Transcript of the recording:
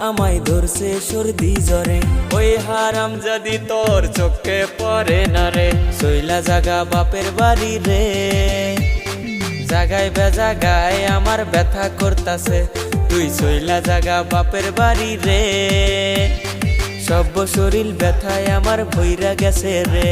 আমায় ধরছে সর্দি জ্বরে। ওই হারাম যদি তোর চোখে পড়ে না রে, চইলা জাগা বাপের বাড়ি রে। জাগায় বেজাগায় আমার ব্যথা করতাছে, তুই চইলা জাগা বাপের বাড়ি রে। সব শরীর ব্যথায় আমার ভইরা গেছে রে।